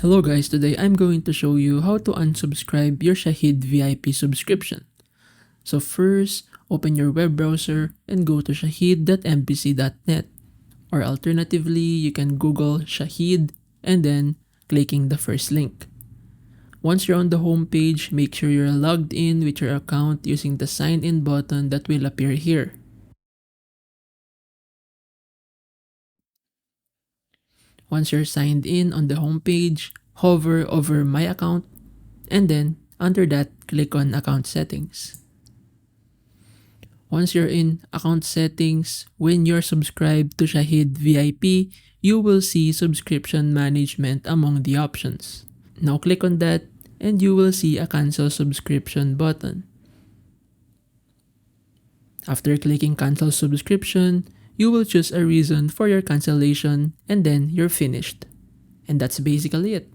Hello guys, today I'm going to show you how to unsubscribe your Shahid VIP subscription. So first, open your web browser and go to shahid.mbc.net, or alternatively, you can Google Shahid and then clicking the first link. Once you're on the home page, make sure you're logged in with your account using the sign in button that will appear here. Once you're signed in on the home page, hover over My Account, and then under that, click on Account Settings. Once you're in Account Settings, when you're subscribed to Shahid VIP, you will see Subscription Management among the options. Now click on that and you will see a Cancel Subscription button. After clicking Cancel Subscription, you will choose a reason for your cancellation and then you're finished. And that's basically it.